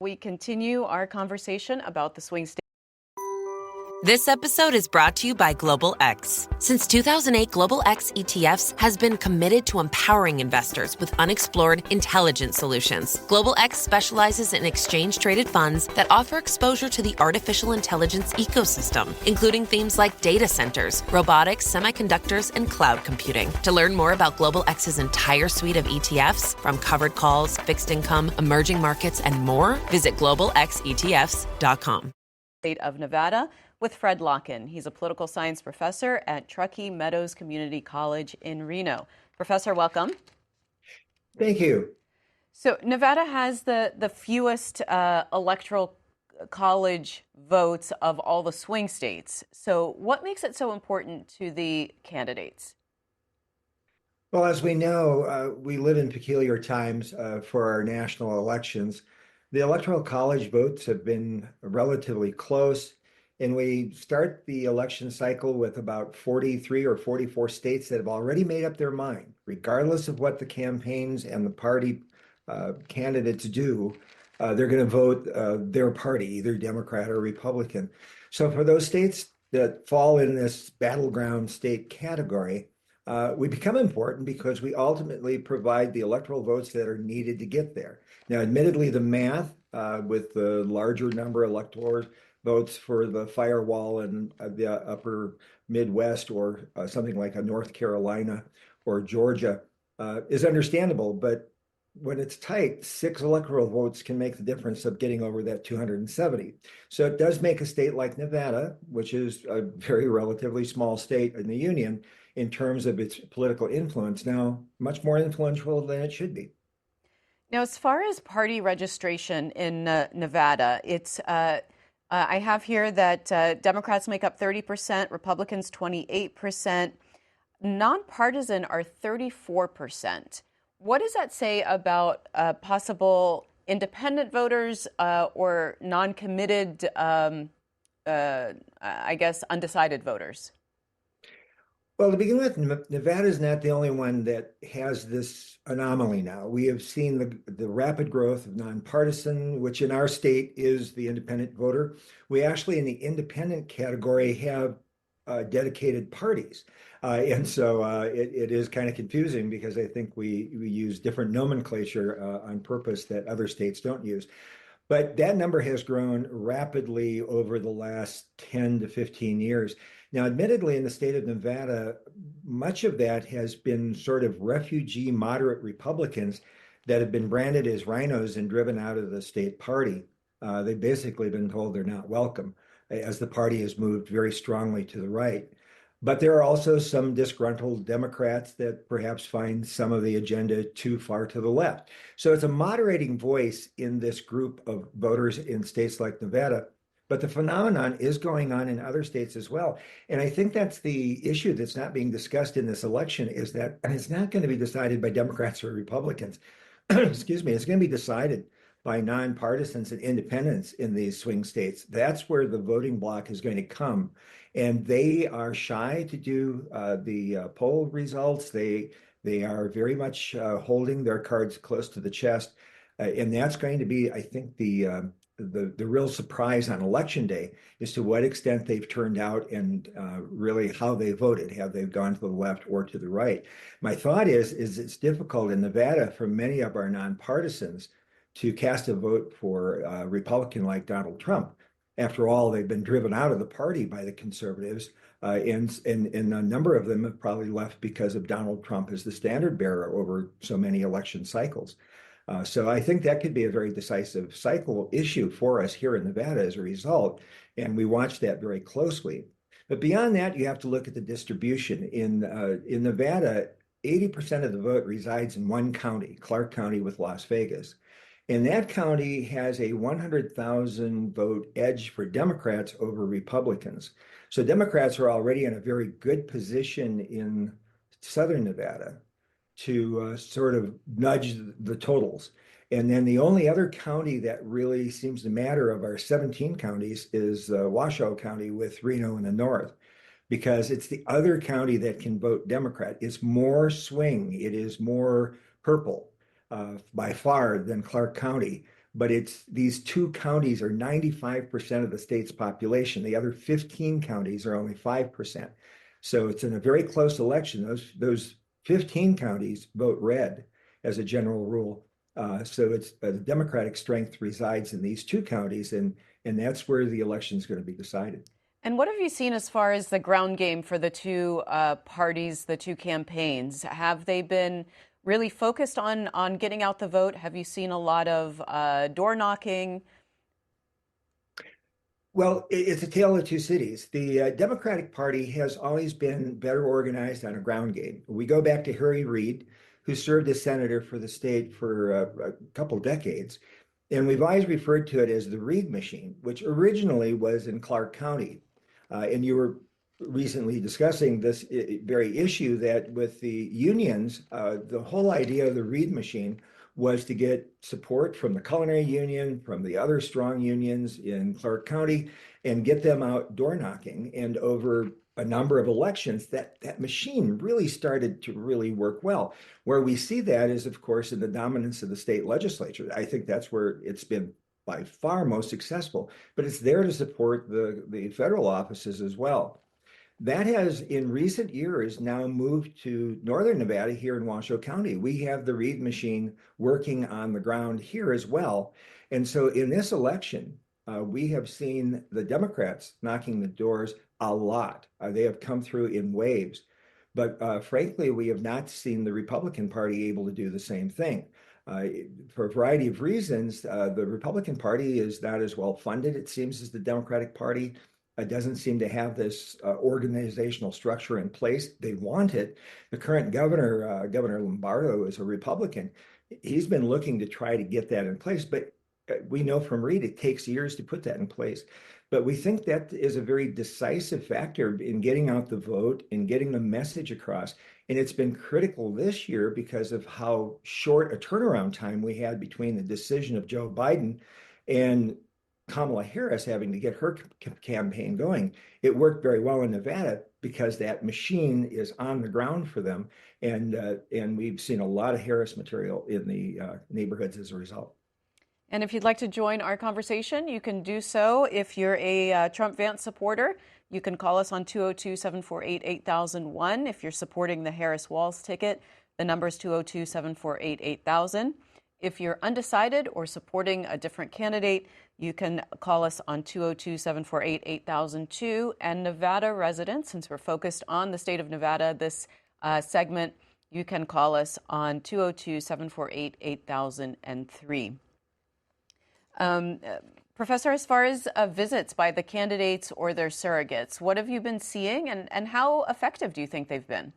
We continue our conversation about the swing state. This episode is brought to you by Global X. Since 2008, Global X ETFs has been committed to empowering investors with unexplored, intelligent solutions. Global X specializes in exchange-traded funds that offer exposure to the artificial intelligence ecosystem, including themes like data centers, robotics, semiconductors, and cloud computing. To learn more about Global X's entire suite of ETFs, from covered calls, fixed income, emerging markets, and more, visit globalxetfs.com. State of Nevada with Fred Lokken. He's a political science professor at Truckee Meadows Community College in Reno. Professor, welcome. Thank you. So Nevada has the fewest electoral college votes of all the swing states. So what makes it so important to the candidates? Well, as we know, we live in peculiar times for our national elections. The Electoral College votes have been relatively close, and we start the election cycle with about 43 or 44 states that have already made up their mind, regardless of what the campaigns and the party candidates do. They're going to vote their party, either Democrat or Republican. So for those states that fall in this battleground state category, we become important because we ultimately provide the electoral votes that are needed to get there. Now, admittedly, the math with the larger number of electoral votes for the firewall in the upper Midwest or something like a North Carolina or Georgia is understandable. But when it's tight, 6 electoral votes can make the difference of getting over that 270. So it does make a state like Nevada, which is a very relatively small state in the union, in terms of its political influence, now much more influential than it should be. Now, as far as party registration in Nevada, it's I have here that Democrats make up 30%, Republicans 28%, nonpartisan are 34%. What does that say about possible independent voters or non-committed, I guess, undecided voters? Well, to begin with, Nevada is not the only one that has this anomaly now. We have seen the rapid growth of nonpartisan, which in our state is the independent voter. We actually, in the independent category, have dedicated parties. And so it is kind of confusing because I think we use different nomenclature on purpose that other states don't use. But that number has grown rapidly over the last 10 to 15 years. Now, admittedly, in the state of Nevada, much of that has been sort of refugee moderate Republicans that have been branded as rhinos and driven out of the state party. They've basically been told they're not welcome, as the party has moved very strongly to the right. But there are also some disgruntled Democrats that perhaps find some of the agenda too far to the left. So it's a moderating voice in this group of voters in states like Nevada. But the phenomenon is going on in other states as well. And I think that's the issue that's not being discussed in this election, is that it's not going to be decided by Democrats or Republicans. Excuse me, it's going to be decided by nonpartisans and independents in these swing states. That's where the voting bloc is going to come. And they are shy to do the poll results. They are very much holding their cards close to the chest. And that's going to be, I think, the real surprise on election day is to what extent they've turned out and really how they voted. Have they gone to the left or to the right? My thought is it's difficult in Nevada for many of our nonpartisans to cast a vote for a Republican like Donald Trump. After all, they've been driven out of the party by the conservatives, and a number of them have probably left because of Donald Trump as the standard bearer over so many election cycles. So I think that could be a very decisive cycle issue for us here in Nevada as a result, and we watch that very closely. But beyond that, you have to look at the distribution. In Nevada, 80% of the vote resides in one county, Clark County with Las Vegas. And that county has a 100,000 vote edge for Democrats over Republicans. So Democrats are already in a very good position in southern Nevada to sort of nudge the totals. And then the only other county that really seems to matter of our 17 counties is Washoe County with Reno in the north, because it's the other county that can vote Democrat. It's more swing. It is more purple by far than Clark County. but it's these two counties are 95% of the state's population. The other 15 counties are only 5%. So it's in a very close election. Those 15 counties vote red as a general rule. So it's the Democratic strength resides in these two counties, and that's where the election is going to be decided. And what have you seen as far as the ground game for the two parties, the two campaigns? Have they been really focused on getting out the vote? Have you seen a lot of door knocking? Well, it's a tale of two cities. The Democratic Party has always been better organized on a ground game. We go back to Harry Reid, who served as senator for the state for a couple decades. And we've always referred to it as the Reid machine, which originally was in Clark County. And you were recently discussing this very issue that with the unions, the whole idea of the Reid machine was to get support from the culinary union, from the other strong unions in Clark County, and get them out door knocking. And over a number of elections, that machine really started to really work well. Where we see that is, of course, in the dominance of the state legislature. I think that's where it's been by far most successful, but it's there to support the federal offices as well. That has, in recent years, now moved to northern Nevada here in Washoe County. We have the Reid machine working on the ground here as well. And so in this election, we have seen the Democrats knocking the doors a lot. They have come through in waves. But frankly, we have not seen the Republican Party able to do the same thing. For a variety of reasons, the Republican Party is not as well funded, it seems, as the Democratic Party. Doesn't seem to have this organizational structure in place. They want it. The current governor, Governor Lombardo, is a Republican. He's been looking to try to get that in place, but we know from Reid it takes years to put that in place. But we think that is a very decisive factor in getting out the vote and getting the message across. And it's been critical this year because of how short a turnaround time we had between the decision of Joe Biden and Kamala Harris having to get her campaign going. It worked very well in Nevada because that machine is on the ground for them. And we've seen a lot of Harris material in the neighborhoods as a result. And if you'd like to join our conversation, you can do so. If you're a Trump-Vance supporter, you can call us on 202-748-8001. If you're supporting the Harris-Walz ticket, the number is 202-748-8000. If you're undecided or supporting a different candidate, you can call us on 202-748-8002. And Nevada residents, since we're focused on the state of Nevada, this segment, you can call us on 202-748-8003. Professor, as far as visits by the candidates or their surrogates, what have you been seeing and how effective do you think they've been?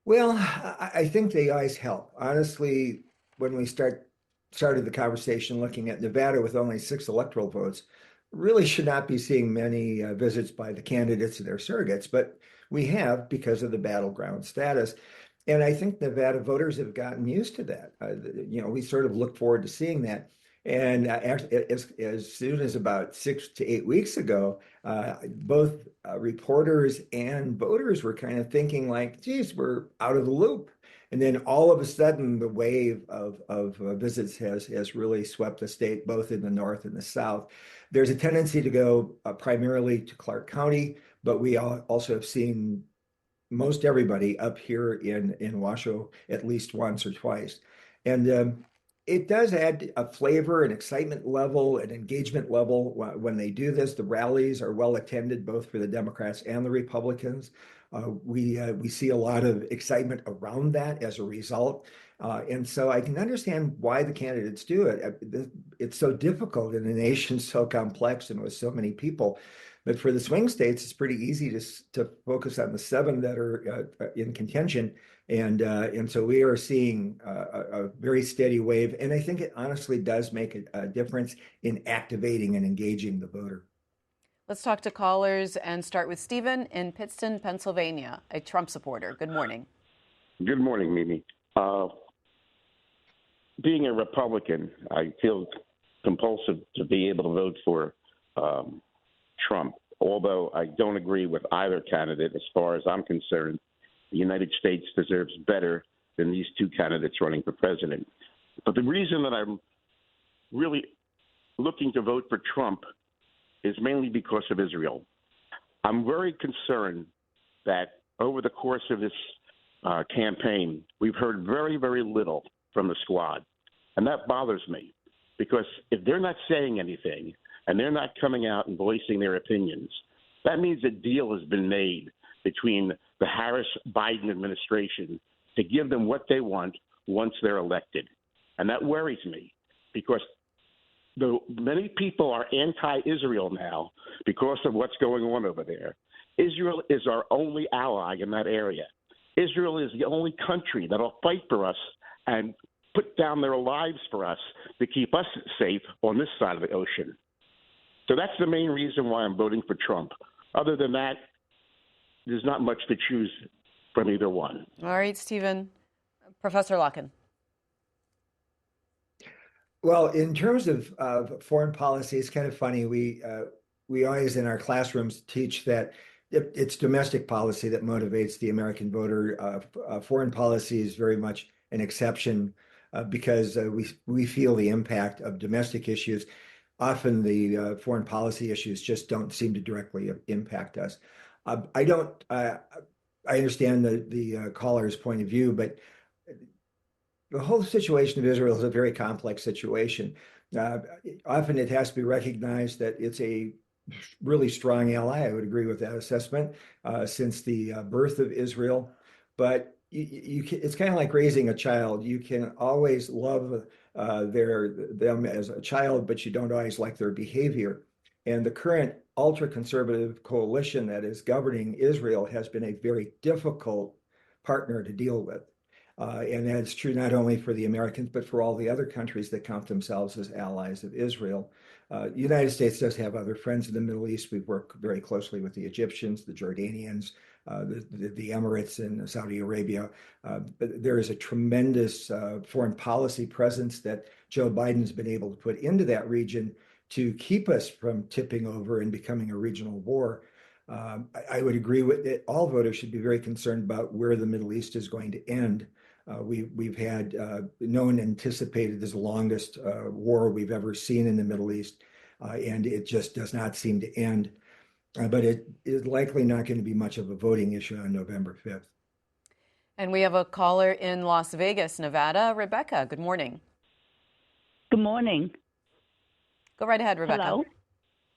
Well, I think they always help. Honestly, when we started the conversation looking at Nevada with only 6 electoral votes, really should not be seeing many visits by the candidates and their surrogates, but we have because of the battleground status. And I think Nevada voters have gotten used to that. We sort of look forward to seeing that. And as soon as about 6 to 8 weeks ago, both reporters and voters were kind of thinking like, geez, we're out of the loop. And then all of a sudden, the wave of visits has really swept the state, both in the north and the south. There's a tendency to go primarily to Clark County, but we also have seen most everybody up here in Washoe at least once or twice. And it does add a flavor, an excitement level, an engagement level when they do this. The rallies are well attended, both for the Democrats and the Republicans. We see a lot of excitement around that as a result. And so I can understand why the candidates do it. It's so difficult in a nation so complex and with so many people. But for the swing states, it's pretty easy to focus on the 7 that are in contention. And so we are seeing a very steady wave. And I think it honestly does make a difference in activating and engaging the voter. Let's talk to callers and start with Stephen in Pittston, Pennsylvania, a Trump supporter. Good morning. Good morning, Mimi. Being a Republican, I feel compulsive to be able to vote for Trump, although I don't agree with either candidate. As far as I'm concerned, the United States deserves better than these 2 candidates running for president. But the reason that I'm really looking to vote for Trump is mainly because of Israel. I'm very concerned that over the course of this campaign, we've heard very, very little from the squad. And that bothers me because if they're not saying anything and they're not coming out and voicing their opinions, that means a deal has been made between the Harris-Biden administration to give them what they want once they're elected. And that worries me because many people are anti-Israel now because of what's going on over there. Israel is our only ally in that area. Israel is the only country that'll fight for us and put down their lives for us to keep us safe on this side of the ocean. So that's the main reason why I'm voting for Trump. Other than that, there's not much to choose from either one. All right, Stephen. Professor Lokken. Well, in terms of foreign policy, it's kind of funny. We always in our classrooms teach that it's domestic policy that motivates the American voter. Foreign policy is very much an exception because we feel the impact of domestic issues. Often the foreign policy issues just don't seem to directly impact us. I understand the caller's point of view, but the whole situation of Israel is a very complex situation. Often it has to be recognized that it's a really strong ally. I would agree with that assessment since the birth of Israel. But it's kind of like raising a child. You can always love them as a child, but you don't always like their behavior. And the current ultra-conservative coalition that is governing Israel has been a very difficult partner to deal with. And that's true not only for the Americans, but for all the other countries that count themselves as allies of Israel. The United States does have other friends in the Middle East. We work very closely with the Egyptians, the Jordanians, the Emirates and Saudi Arabia. But there is a tremendous foreign policy presence that Joe Biden's been able to put into that region to keep us from tipping over and becoming a regional war. I would agree with it. All voters should be very concerned about where the Middle East is going to end. We've had no one anticipated this longest war we've ever seen in the Middle East, and it just does not seem to end. But it is likely not going to be much of a voting issue on November 5th. And we have a caller in Las Vegas, Nevada. Rebecca, good morning. Good morning. Go right ahead, Rebecca. Hello.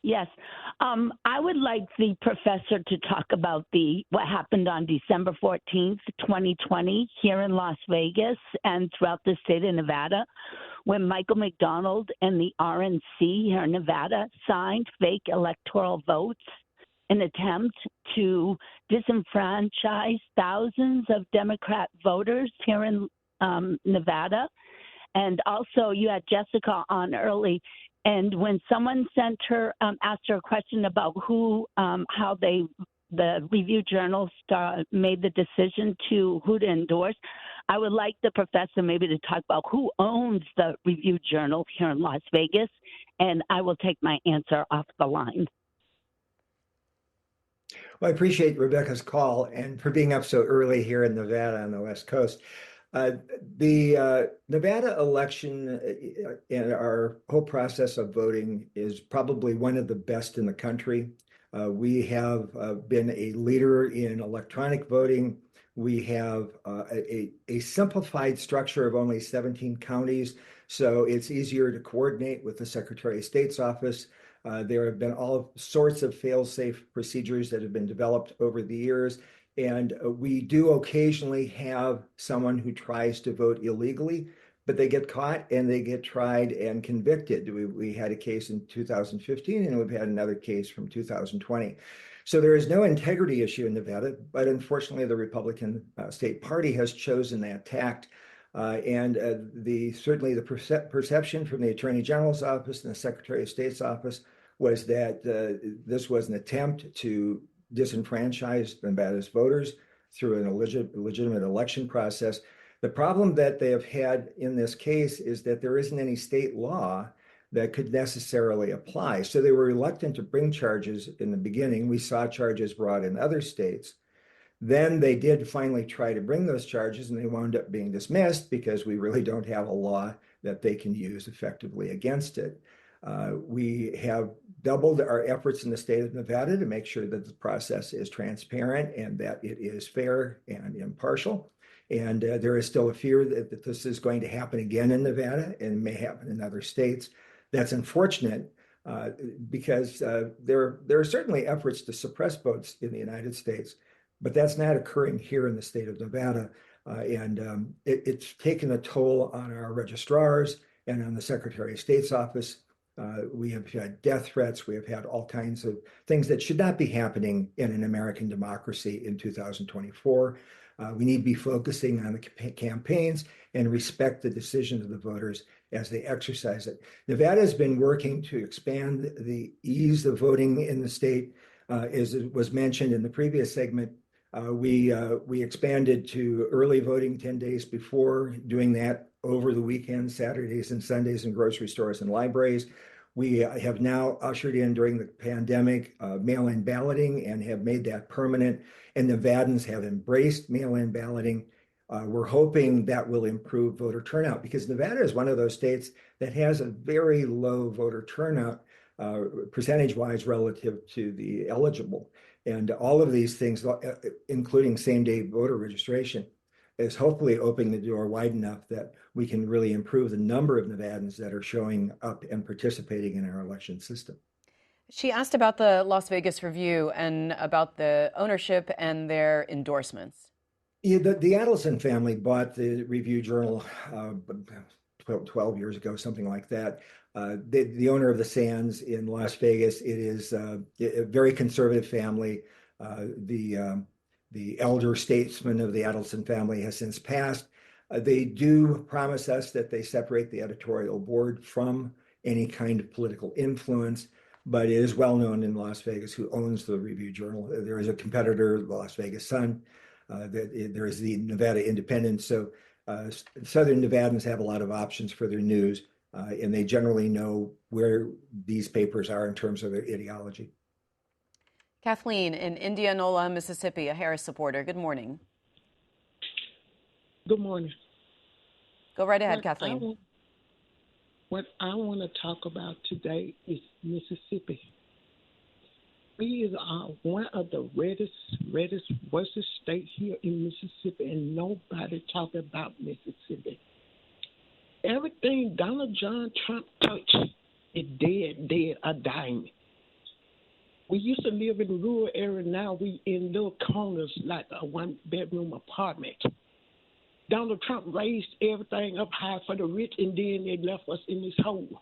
Yes. I would like the professor to talk about what happened on December 14th, 2020, here in Las Vegas and throughout the state of Nevada, when Michael McDonald and the RNC here in Nevada signed fake electoral votes in an attempt to disenfranchise thousands of Democrat voters here in Nevada. And also, you had Jessica on early. And when someone asked her a question about how the Review Journal made the decision to who to endorse, I would like the professor maybe to talk about who owns the Review Journal here in Las Vegas, and I will take my answer off the line. Well, I appreciate Rebecca's call and for being up so early here in Nevada on the West Coast. The Nevada election and our whole process of voting is probably one of the best in the country. We have been a leader in electronic voting. We have a simplified structure of only 17 counties, so it's easier to coordinate with the Secretary of State's office. There have been all sorts of fail-safe procedures that have been developed over the years. And we do occasionally have someone who tries to vote illegally, but they get caught and they get tried and convicted. We had a case in 2015 and we've had another case from 2020. So there is no integrity issue in Nevada, but unfortunately the Republican state party has chosen that tact. And certainly the perception from the Attorney General's office and the Secretary of State's office was that this was an attempt to disenfranchise Nevada's voters through an legitimate election process. The problem that they have had in this case is that there isn't any state law that could necessarily apply. So they were reluctant to bring charges in the beginning. We saw charges brought in other states. Then they did finally try to bring those charges and they wound up being dismissed because we really don't have a law that they can use effectively against it. We have doubled our efforts in the state of Nevada to make sure that the process is transparent and that it is fair and impartial. And there is still a fear that this is going to happen again in Nevada and may happen in other states. That's unfortunate because there are certainly efforts to suppress votes in the United States, but that's not occurring here in the state of Nevada. It's taken a toll on our registrars and on the Secretary of State's office. We have had death threats. We have had all kinds of things that should not be happening in an American democracy in 2024. We need to be focusing on the campaigns and respect the decisions of the voters as they exercise it. Nevada has been working to expand the ease of voting in the state. As it was mentioned in the previous segment, we expanded to early voting 10 days before, doing that over the weekends, Saturdays and Sundays in grocery stores and libraries. We have now ushered in during the pandemic mail-in balloting and have made that permanent. And Nevadans have embraced mail-in balloting. We're hoping that will improve voter turnout because Nevada is one of those states that has a very low voter turnout percentage-wise relative to the eligible. And all of these things, including same-day voter registration, is hopefully opening the door wide enough that we can really improve the number of Nevadans that are showing up and participating in our election system. She asked about the Las Vegas Review and about the ownership and their endorsements. Yeah, the Adelson family bought the Review Journal 12 years ago, something like that. The owner of the Sands in Las Vegas, it is a very conservative family. The elder statesman of the Adelson family has since passed. They do promise us that they separate the editorial board from any kind of political influence, but it is well known in Las Vegas who owns the Review Journal. There is a competitor, the Las Vegas Sun. There is the Nevada Independent. So Southern Nevadans have a lot of options for their news, and they generally know where these papers are in terms of their ideology. Kathleen in Indianola, Mississippi, a Harris supporter. Good morning. Good morning. Go right ahead, Kathleen. What I want to talk about today is Mississippi. We are one of the worst states here in Mississippi, and nobody talk about Mississippi. Everything Donald John Trump touched is dead, or dying. We used to live in rural area. Now we in little corners like a one-bedroom apartment. Donald Trump raised everything up high for the rich, and then they left us in this hole.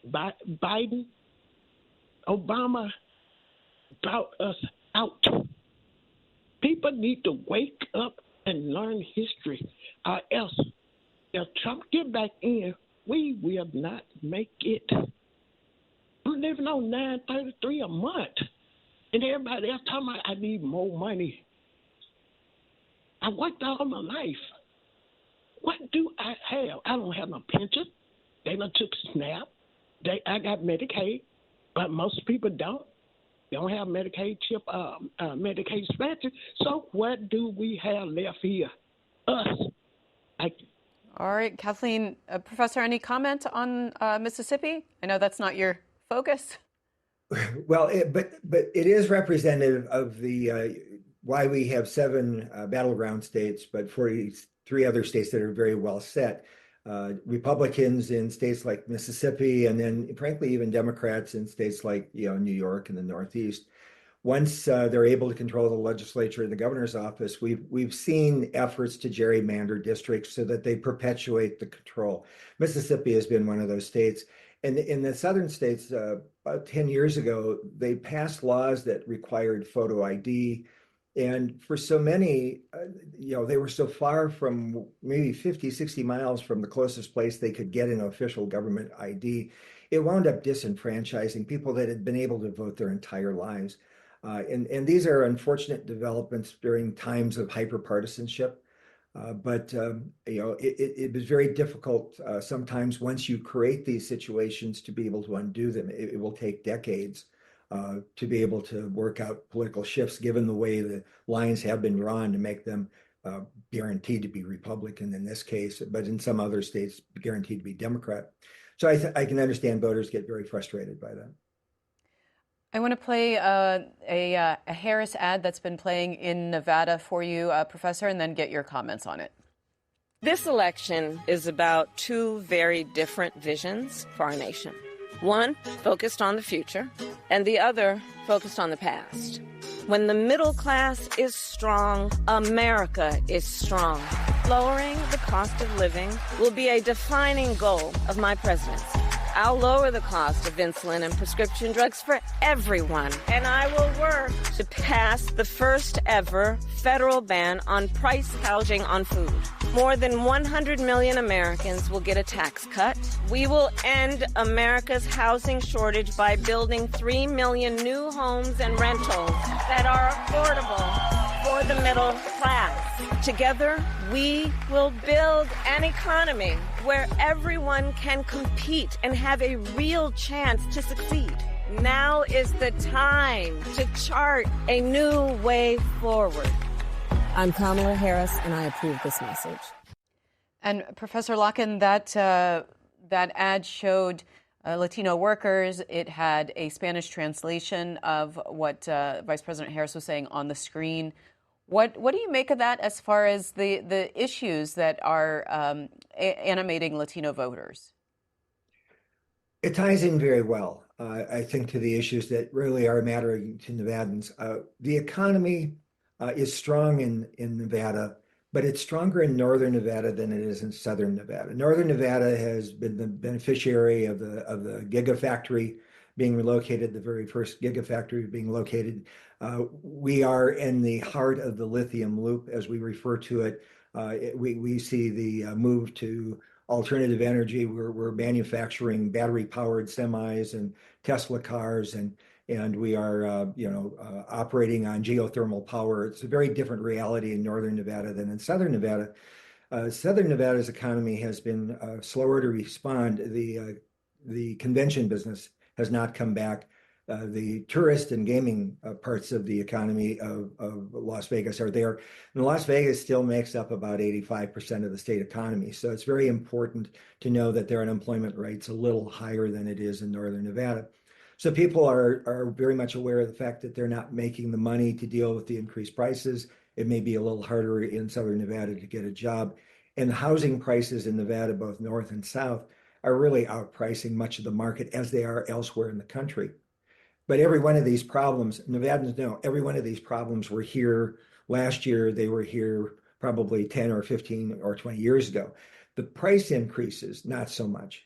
Biden, Obama brought us out. People need to wake up and learn history, or else if Trump get back in, we will not make it. I'm living on $9.33 a month, and everybody else talking about I need more money. I worked all my life. What do I have? I don't have no pension. They done took SNAP. I got Medicaid, but most people don't. They don't have Medicaid chip, Medicaid expansion. So what do we have left here? Us. All right, Kathleen. Professor, any comment on Mississippi? I know that's not your focus. Well, but it is representative of the why we have 7 battleground states, but 43 other states that are very well set. Republicans in states like Mississippi, and then frankly even Democrats in states like New York and the Northeast. Once they're able to control the legislature and the governor's office, we've seen efforts to gerrymander districts so that they perpetuate the control. Mississippi has been one of those states. And in the southern states, about 10 years ago, they passed laws that required photo ID. And for so many, they were so far from maybe 50, 60 miles from the closest place they could get an official government ID. It wound up disenfranchising people that had been able to vote their entire lives. And these are unfortunate developments during times of hyperpartisanship. But it was very difficult sometimes once you create these situations to be able to undo them. It will take decades to be able to work out political shifts, given the way the lines have been drawn to make them guaranteed to be Republican in this case, but in some other states, guaranteed to be Democrat. So I can understand voters get very frustrated by that. I want to play a Harris ad that's been playing in Nevada for you, Professor, and then get your comments on it. This election is about two very different visions for our nation. One focused on the future, and the other focused on the past. When the middle class is strong, America is strong. Lowering the cost of living will be a defining goal of my presidency. I'll lower the cost of insulin and prescription drugs for everyone, and I will work to pass the first ever federal ban on price gouging on food. More than 100 million Americans will get a tax cut. We will end America's housing shortage by building 3 million new homes and rentals that are affordable for the middle class. Together, we will build an economy where everyone can compete and have a real chance to succeed. Now is the time to chart a new way forward. I'm Kamala Harris, and I approve this message. And Professor Lokken, that ad showed Latino workers. It had a Spanish translation of what Vice President Harris was saying on the screen. What do you make of that as far as the issues that are animating Latino voters? It ties in very well, I think, to the issues that really are mattering to Nevadans. The economy is strong in Nevada, but it's stronger in northern Nevada than it is in southern Nevada. Northern Nevada has been the beneficiary of the gigafactory being relocated, the very first gigafactory being located. We are in the heart of the lithium loop, as we refer to it. We see the move to alternative energy. We're manufacturing battery-powered semis and Tesla cars, and we are operating on geothermal power. It's a very different reality in northern Nevada than in southern Nevada. Southern Nevada's economy has been slower to respond. The convention business has not come back. The tourist and gaming parts of the economy of Las Vegas are there. And Las Vegas still makes up about 85% of the state economy. So it's very important to know that their unemployment rate's a little higher than it is in northern Nevada. So people are very much aware of the fact that they're not making the money to deal with the increased prices. It may be a little harder in southern Nevada to get a job. And the housing prices in Nevada, both north and south, are really outpricing much of the market as they are elsewhere in the country. But every one of these problems, Nevadans know, every one of these problems were here last year. They were here probably 10 or 15 or 20 years ago. The price increases, not so much.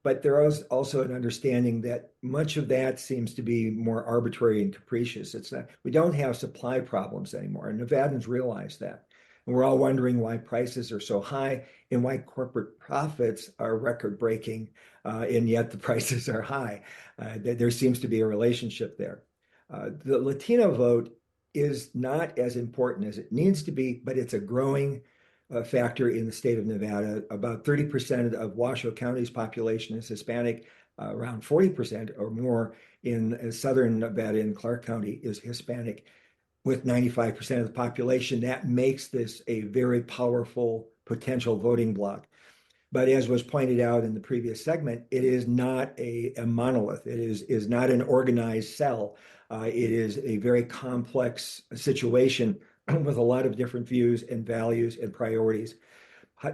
But there is also an understanding that much of that seems to be more arbitrary and capricious. We don't have supply problems anymore, and Nevadans realize that. And we're all wondering why prices are so high and why corporate profits are record-breaking, and yet the prices are high. There seems to be a relationship there. The Latino vote is not as important as it needs to be, but it's a growing factor in the state of Nevada. About 30% of Washoe County's population is Hispanic. Around 40% or more in southern Nevada in Clark County is Hispanic. With 95% of the population, that makes this a very powerful potential voting bloc. But as was pointed out in the previous segment, it is not a monolith. It is not an organized cell. It is a very complex situation with a lot of different views and values and priorities.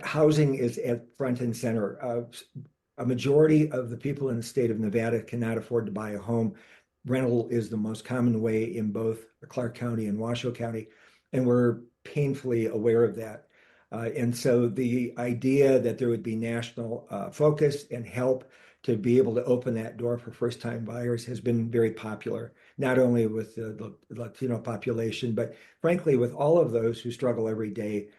Housing is at front and center. A majority of the people in the state of Nevada cannot afford to buy a home. Rental is the most common way in both Clark County and Washoe County, and we're painfully aware of that. And so the idea that there would be national focus and help to be able to open that door for first-time buyers has been very popular, not only with the Latino population, but frankly, with all of those who struggle every day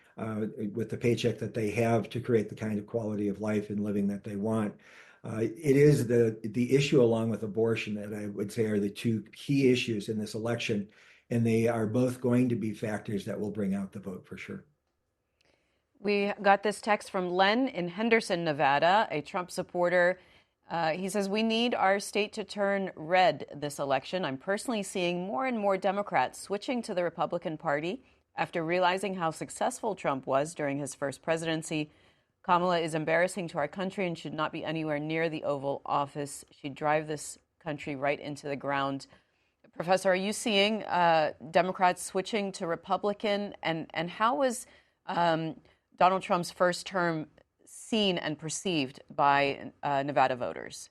with the paycheck that they have to create the kind of quality of life and living that they want. It is the issue, along with abortion, that I would say are the two key issues in this election, and they are both going to be factors that will bring out the vote for sure. We got this text from Len in Henderson, Nevada, a Trump supporter. He says, we need our state to turn red this election. I'm personally seeing more and more Democrats switching to the Republican Party. After realizing how successful Trump was during his first presidency, Kamala is embarrassing to our country and should not be anywhere near the Oval Office. She'd drive this country right into the ground. Professor, are you seeing Democrats switching to Republican? And how was Donald Trump's first term seen and perceived by Nevada voters?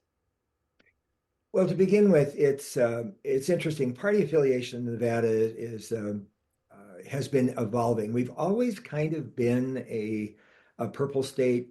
Well, to begin with, it's interesting. Party affiliation in Nevada has been evolving. We've always kind of been a purple state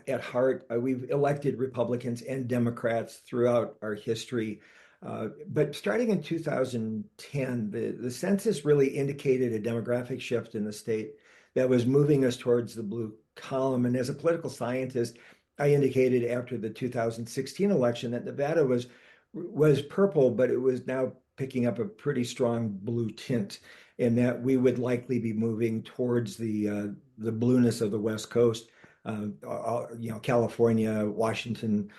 at heart. We've elected Republicans and Democrats throughout our history. But starting in 2010, the census really indicated a demographic shift in the state that was moving us towards the blue column. And as a political scientist, I indicated after the 2016 election that Nevada was purple, but it was now picking up a pretty strong blue tint, and that we would likely be moving towards the blueness of the West Coast. California, Washington,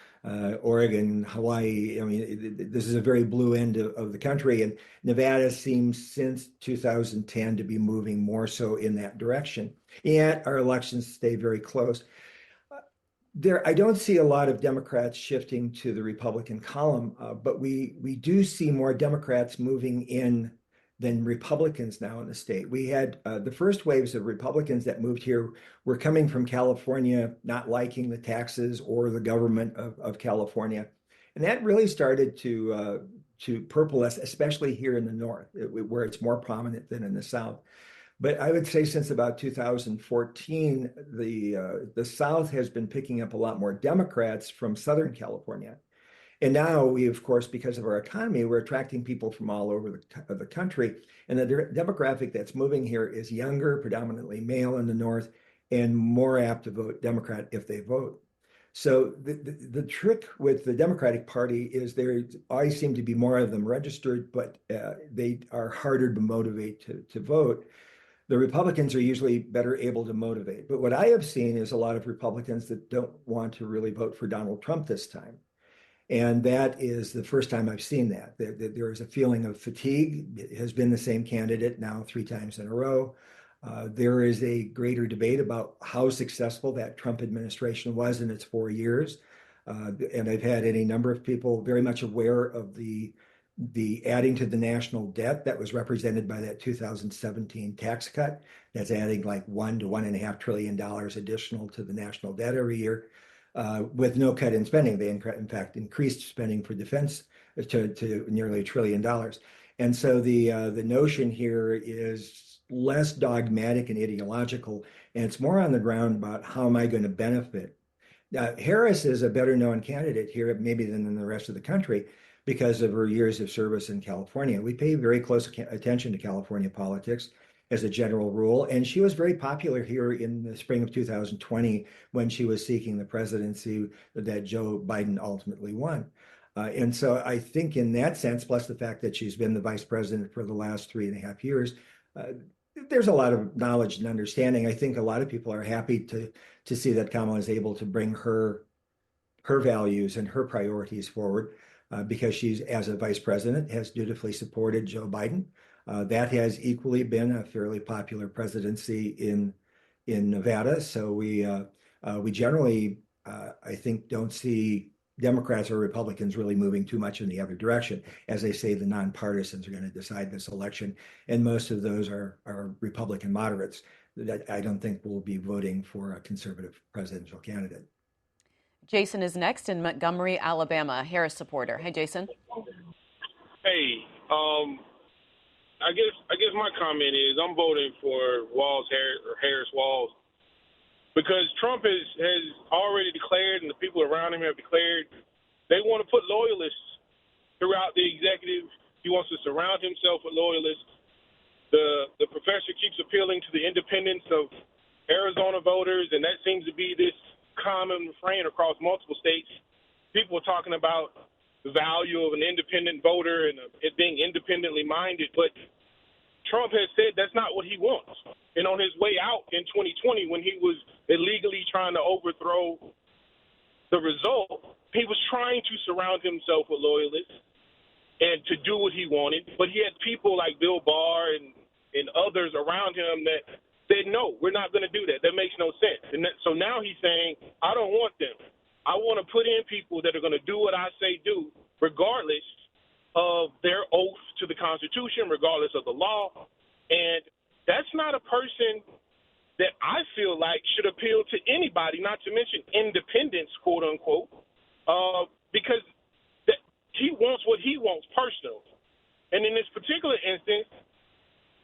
Oregon, Hawaii. I mean, this is a very blue end of the country, and Nevada seems since 2010 to be moving more so in that direction. Yet our elections stay very close. I don't see a lot of Democrats shifting to the Republican column, but we do see more Democrats moving in than Republicans now in the state. We had the first waves of Republicans that moved here were coming from California, not liking the taxes or the government of California. And that really started to purple us, especially here in the north, where it's more prominent than in the south. But I would say since about 2014, the South has been picking up a lot more Democrats from Southern California. And now we, of course, because of our economy, we're attracting people from all over the country. And the demographic that's moving here is younger, predominantly male in the North, and more apt to vote Democrat if they vote. So the trick with the Democratic Party is there always seem to be more of them registered, but they are harder to motivate to vote. The Republicans are usually better able to motivate. But what I have seen is a lot of Republicans that don't want to really vote for Donald Trump this time. And that is the first time I've seen that. There is a feeling of fatigue. It has been the same candidate now 3 times in a row. There is a greater debate about how successful that Trump administration was in its 4 years. And I've had any number of people very much aware of the adding to the national debt that was represented by that 2017 tax cut. That's adding like $1 to $1.5 trillion additional to the national debt every year, with no cut in spending. They in fact increased spending for defense to nearly $1 trillion. And so the notion here is less dogmatic and ideological, and it's more on the ground about how am I going to benefit. Harris is a better known candidate here maybe than in the rest of the country, because of her years of service in California. We pay very close attention to California politics as a general rule, and she was very popular here in the spring of 2020 when she was seeking the presidency that Joe Biden ultimately won. And so I think in that sense, plus the fact that she's been the vice president for the last 3.5 years, there's a lot of knowledge and understanding. I think a lot of people are happy to see that Kamala is able to bring her values and her priorities forward. Because she's, as a vice president, has dutifully supported Joe Biden. That has equally been a fairly popular presidency in Nevada. So we generally, I think, don't see Democrats or Republicans really moving too much in the other direction. As they say, the nonpartisans are going to decide this election, and most of those are Republican moderates that I don't think will be voting for a conservative presidential candidate. Jason is next in Montgomery, Alabama, Harris supporter. Hey, Jason. Hey, I guess my comment is I'm voting for Harris Walls, because Trump has already declared, and the people around him have declared, they want to put loyalists throughout the executive. He wants to surround himself with loyalists. The professor keeps appealing to the independence of Arizona voters, and that seems to be this common refrain across multiple states. People are talking about the value of an independent voter and it being independently minded, but Trump has said that's not what he wants. And on his way out in 2020, when he was illegally trying to overthrow the result, he was trying to surround himself with loyalists and to do what he wanted. But he had people like Bill Barr and and others around him that said, no, we're not going to do that. That makes no sense. And so now he's saying, I don't want them. I want to put in people that are going to do what I say do, regardless of their oath to the Constitution, regardless of the law. And that's not a person that I feel like should appeal to anybody, not to mention independents, quote unquote, because he wants what he wants personally. And in this particular instance,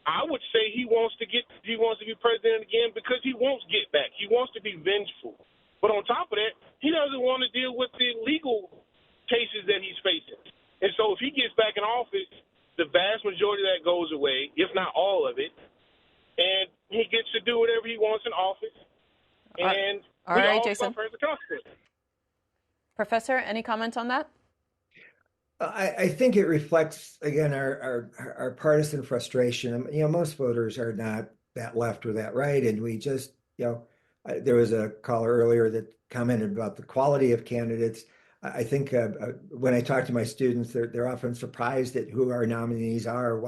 I would say he wants to be president again because he wants get back. He wants to be vengeful. But on top of that, he doesn't want to deal with the legal cases that he's facing. And so if he gets back in office, the vast majority of that goes away, if not all of it, and he gets to do whatever he wants in office. And all right, Jason. Suffer as a consequence. Professor, any comments on that? I think it reflects, again, our partisan frustration. Most voters are not that left or that right. And we just, there was a caller earlier that commented about the quality of candidates. I think when I talk to my students, they're often surprised at who our nominees are.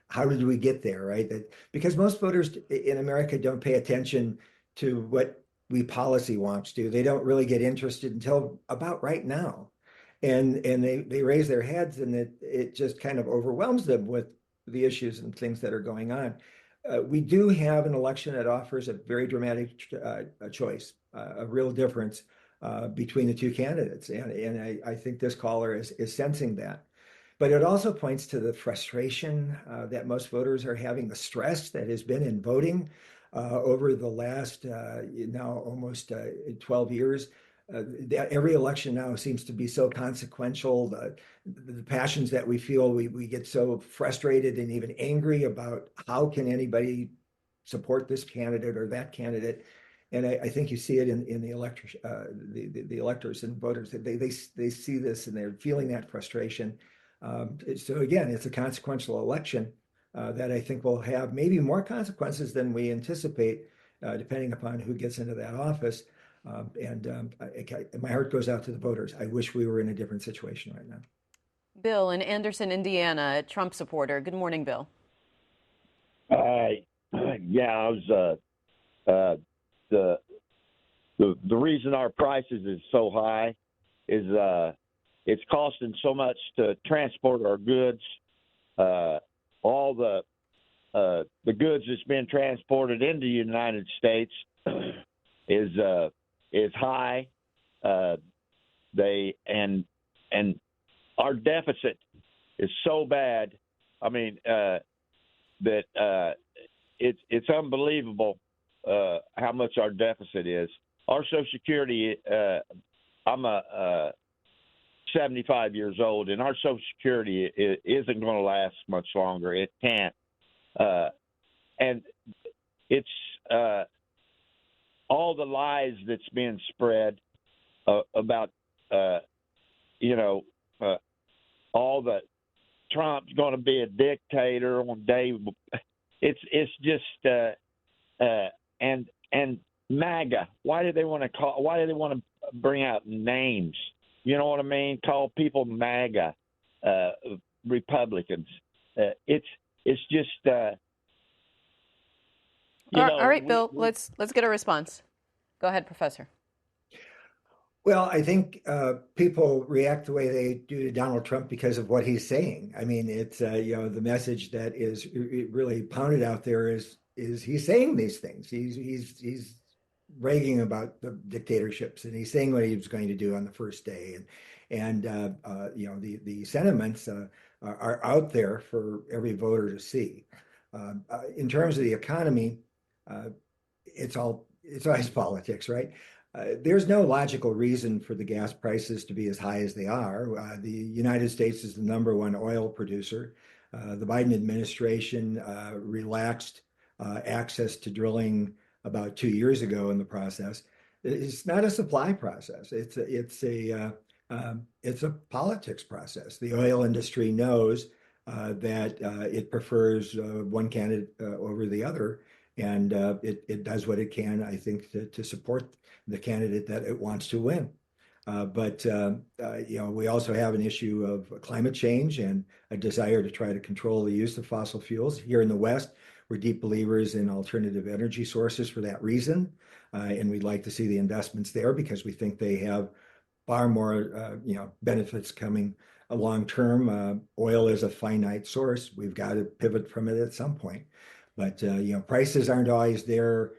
How did we get there, right? Because most voters in America don't pay attention to what we policy wonks do. They don't really get interested until about right now. And they raise their heads, and it just kind of overwhelms them with the issues and things that are going on. We do have an election that offers a very dramatic choice, a real difference between the two candidates. And I think this caller is sensing that. But it also points to the frustration that most voters are having, the stress that has been in voting over the last now almost 12 years. Every election now seems to be so consequential. The passions that we feel, we get so frustrated and even angry about how can anybody support this candidate or that candidate. And I think you see it in the electors, the electors and voters. They see this and they're feeling that frustration. So again, it's a consequential election that I think will have maybe more consequences than we anticipate, depending upon who gets into that office. My heart goes out to the voters. I wish we were in a different situation right now. Bill in Anderson, Indiana, a Trump supporter. Good morning, Bill. I was the reason our prices is so high is it's costing so much to transport our goods. All the goods that's been transported into the United States is high. And our deficit is so bad. I mean, that it's unbelievable how much our deficit is. Our Social Security, I'm 75 years old, and our Social Security isn't going to last much longer. It can't. And it's all the lies that's being spread about, all the Trump's going to be a dictator on day. It's just and MAGA. Why do they want to bring out names? You know what I mean? Call people MAGA Republicans. It's just. All right, Bill. Let's get a response. Go ahead, Professor. Well, I think people react the way they do to Donald Trump because of what he's saying. I mean, it's the message that is really pounded out there is he's saying these things. He's bragging about the dictatorships, and he's saying what he was going to do on the first day, and the sentiments are out there for every voter to see. In terms of the economy, it's always politics, right? There's no logical reason for the gas prices to be as high as they are. The United States is the number one oil producer. The Biden administration relaxed access to drilling about 2 years ago in the process. It's not a supply process. It's a politics process. The oil industry knows that it prefers one candidate over the other, and it does what it can, I think, to support the candidate that it wants to win. But we also have an issue of climate change and a desire to try to control the use of fossil fuels. Here in the West, We're deep believers in alternative energy sources for that reason. And we'd like to see the investments there because we think they have far more benefits coming long term. Oil is a finite source. We've got to pivot from it at some point. But prices aren't always there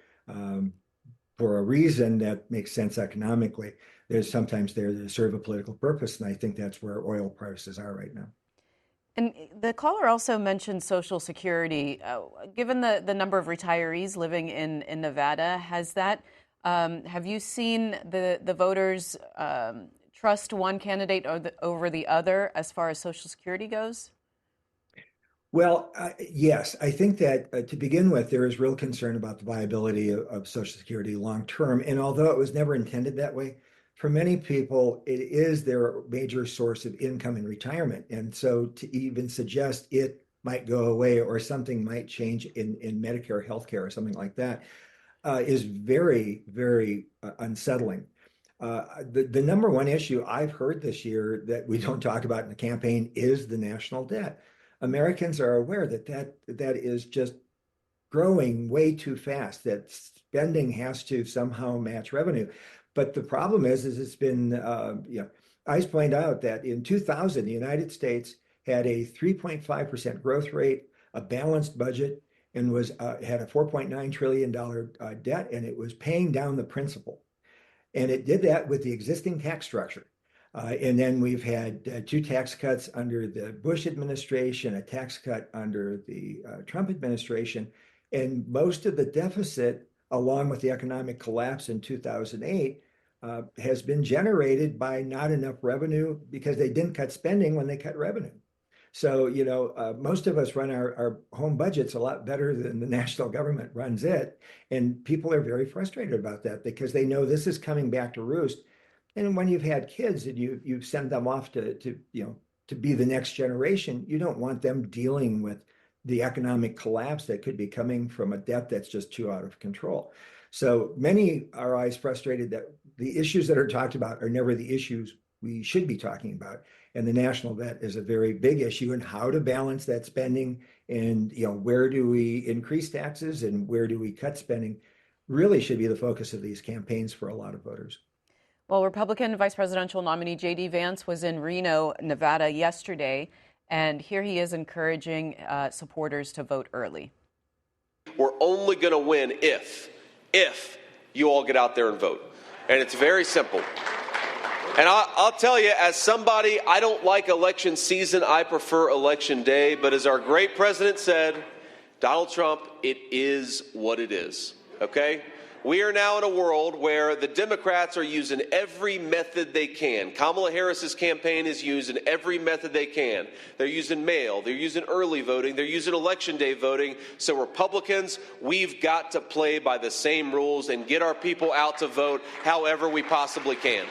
for a reason that makes sense economically. There's sometimes there to serve a political purpose, and I think that's where oil prices are right now. And the caller also mentioned Social Security. Given the number of retirees living in Nevada, have you seen the voters trust one candidate over the other as far as Social Security goes? Well, yes, I think that to begin with, there is real concern about the viability of Social Security long term. And although it was never intended that way, for many people, it is their major source of income in retirement. And so to even suggest it might go away or something might change in Medicare, healthcare, or something like that is very, very unsettling. The number one issue I've heard this year that we don't talk about in the campaign is the national debt. Americans are aware that is just growing way too fast, that spending has to somehow match revenue. But the problem is it's been, ICE pointed out that in 2000, the United States had a 3.5% growth rate, a balanced budget, and had a $4.9 trillion debt, and it was paying down the principal. And it did that with the existing tax structure. And then we've had two tax cuts under the Bush administration, a tax cut under the Trump administration. And most of the deficit, along with the economic collapse in 2008, has been generated by not enough revenue because they didn't cut spending when they cut revenue. So, most of us run our home budgets a lot better than the national government runs it. And people are very frustrated about that because they know this is coming back to roost. And when you've had kids and you send them off to be the next generation, you don't want them dealing with the economic collapse that could be coming from a debt that's just too out of control. So many are always frustrated that the issues that are talked about are never the issues we should be talking about. And the national debt is a very big issue, and how to balance that spending and where do we increase taxes and where do we cut spending really should be the focus of these campaigns for a lot of voters. Well, Republican vice presidential nominee J.D. Vance was in Reno, Nevada yesterday, and here he is encouraging supporters to vote early. We're only going to win if you all get out there and vote. And it's very simple. And I'll tell you, as somebody, I don't like election season. I prefer election day. But as our great president said, Donald Trump, it is what it is. Okay? We are now in a world where the Democrats are using every method they can. Kamala Harris's campaign is using every method they can. They're using mail. They're using early voting. They're using election day voting. So Republicans, we've got to play by the same rules and get our people out to vote however we possibly can.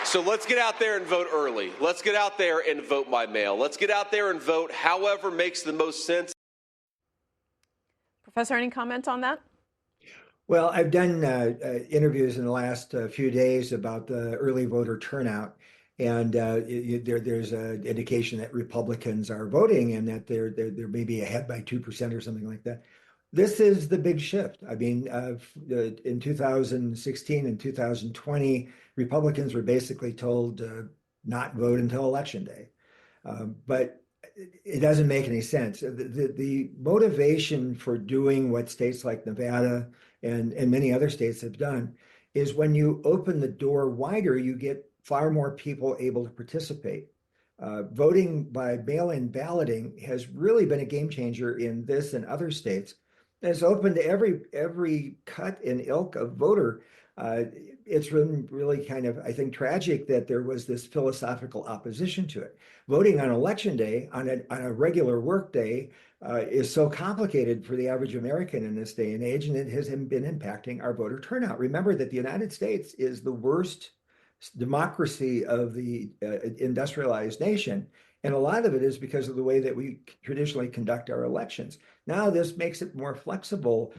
So let's get out there and vote early. Let's get out there and vote by mail. Let's get out there and vote however makes the most sense. Professor, any comment on that? Well, I've done interviews in the last few days about the early voter turnout, and there's an indication that Republicans are voting and that they're maybe ahead by 2% or something like that. This is the big shift. I mean, in 2016 and 2020, Republicans were basically told to not vote until Election Day. But it doesn't make any sense. The motivation for doing what states like Nevada and many other states have done is when you open the door wider, you get far more people able to participate. Voting by mail-in balloting has really been a game changer in this and other states. It's open to every cut and ilk of voter. It's really kind of, I think, tragic that there was this philosophical opposition to it. Voting on Election Day, on a regular work day, is so complicated for the average American in this day and age, and it has been impacting our voter turnout. Remember that the United States is the worst democracy of the industrialized nation, And a lot of it is because of the way that we traditionally conduct our elections. Now, this makes it more flexible.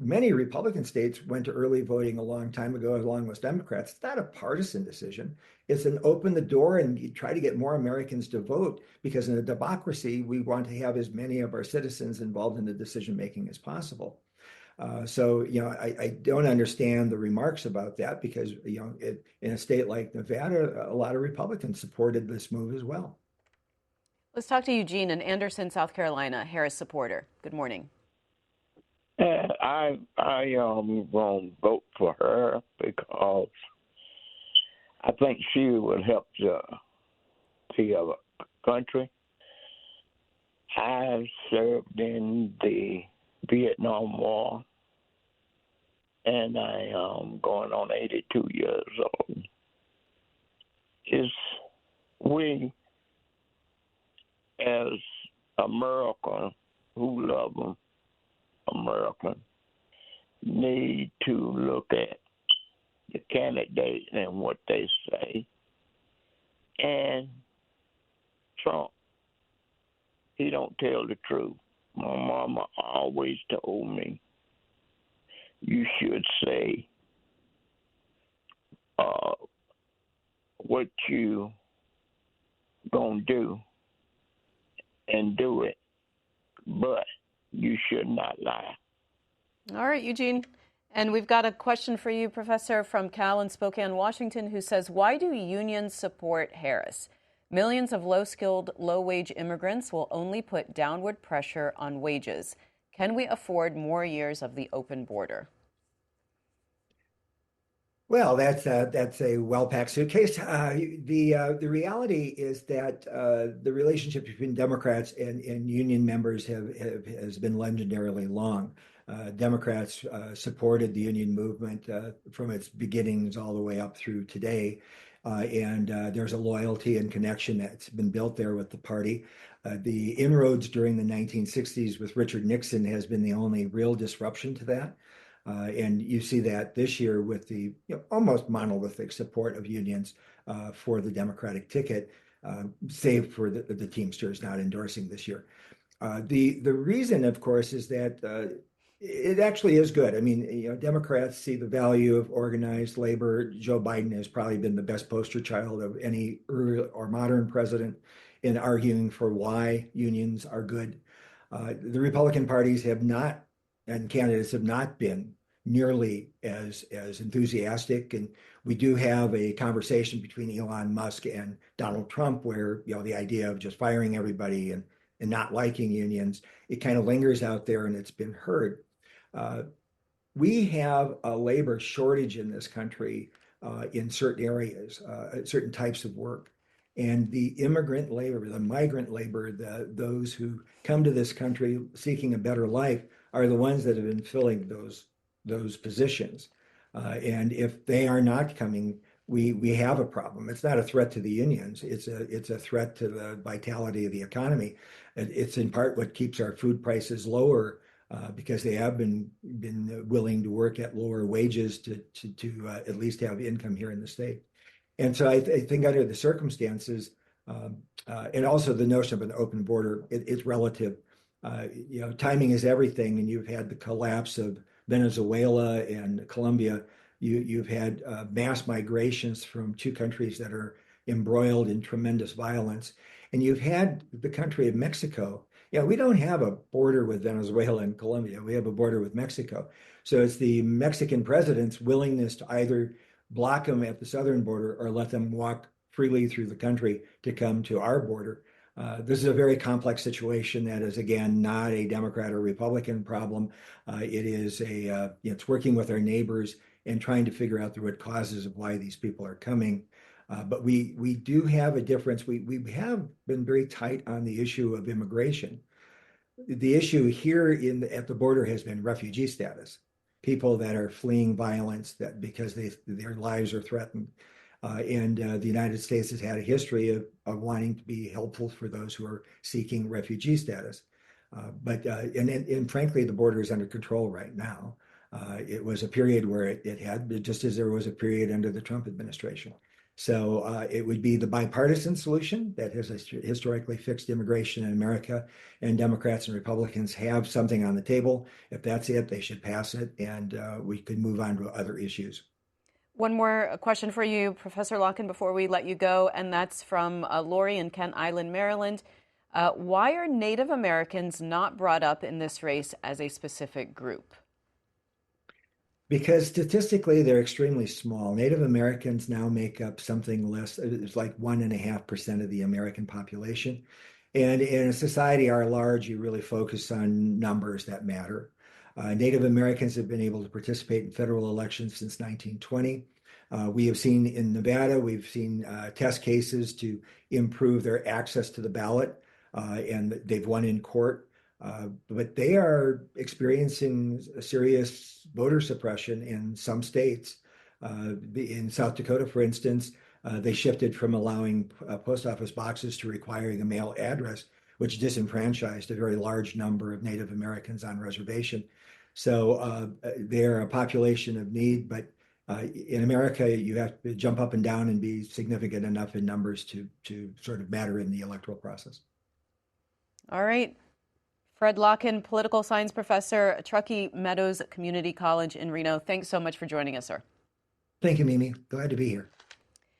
Many Republican states went to early voting a long time ago, along with Democrats. It's not a partisan decision. It's an open the door and you try to get more Americans to vote, because in a democracy, we want to have as many of our citizens involved in the decision making as possible. So, I don't understand the remarks about that, because, in a state like Nevada, a lot of Republicans supported this move as well. Let's talk to Eugene in Anderson, South Carolina, Harris supporter. Good morning. I am going to vote for her because I think she would help the country. I served in the Vietnam War, and I am going on 82 years old. We, as Americans who love America, need to look at the candidate and what they say. And Trump, he don't tell the truth. My mama always told me, you should say what you gonna do and do it, but you should not lie. All right, Eugene. And we've got a question for you, Professor, from Cal in Spokane, Washington, who says, why do unions support Harris? Millions of low-skilled, low-wage immigrants will only put downward pressure on wages. Can we afford more years of the open border? Well, that's a well-packed suitcase. The reality is that the relationship between Democrats and union members has been legendarily long. Democrats supported the union movement from its beginnings all the way up through today. And there's a loyalty and connection that's been built there with the party. The inroads during the 1960s with Richard Nixon has been the only real disruption to that. And you see that this year with the almost monolithic support of unions for the Democratic ticket, save for the Teamsters not endorsing this year. The reason, of course, is that it actually is good. I mean, Democrats see the value of organized labor. Joe Biden has probably been the best poster child of any early or modern president in arguing for why unions are good. The Republican parties have not, and candidates have not been nearly as enthusiastic. And we do have a conversation between Elon Musk and Donald Trump where, the idea of just firing everybody and not liking unions, it kind of lingers out there and it's been heard. We have a labor shortage in this country in certain areas, certain types of work. And the immigrant labor, the migrant labor, those who come to this country seeking a better life are the ones that have been filling those positions. And if they are not coming, we have a problem. It's not a threat to the unions. It's a threat to the vitality of the economy. It's in part what keeps our food prices lower because they have been willing to work at lower wages to at least have income here in the state. And so I think under the circumstances, and also the notion of an open border, it's relative. Timing is everything, and you've had the collapse of Venezuela and Colombia. You've had mass migrations from two countries that are embroiled in tremendous violence, and you've had the country of Mexico. We don't have a border with Venezuela and Colombia. We have a border with Mexico. So it's the Mexican president's willingness to either block them at the southern border or let them walk freely through the country to come to our border. This is a very complex situation that is, again, not a Democrat or Republican problem. It is it's working with our neighbors and trying to figure out the root causes of why these people are coming. But we do have a difference. We have been very tight on the issue of immigration. The issue here at the border has been refugee status, people that are fleeing violence because their lives are threatened. And the United States has had a history of wanting to be helpful for those who are seeking refugee status. But frankly, the border is under control right now. It was a period where it had, just as there was a period under the Trump administration. So it would be the bipartisan solution that has historically fixed immigration in America, and Democrats and Republicans have something on the table. If that's it, they should pass it, and we could move on to other issues. One more question for you, Professor Lokken, before we let you go, and that's from Lori in Kent Island, Maryland. Why are Native Americans not brought up in this race as a specific group? Because statistically, they're extremely small. Native Americans now make up something less, it's like 1.5% of the American population. And in a society our large, you really focus on numbers that matter. Native Americans have been able to participate in federal elections since 1920. We have seen in Nevada, we've seen test cases to improve their access to the ballot, and they've won in court. But they are experiencing serious voter suppression in some states. In South Dakota, for instance, they shifted from allowing post office boxes to requiring a mail address, which disenfranchised a very large number of Native Americans on reservation. So they're a population of need, but in America, you have to jump up and down and be significant enough in numbers to sort of matter in the electoral process. All right. Fred Lokken, political science professor, Truckee Meadows Community College in Reno. Thanks so much for joining us, sir. Thank you, Mimi. Glad to be here.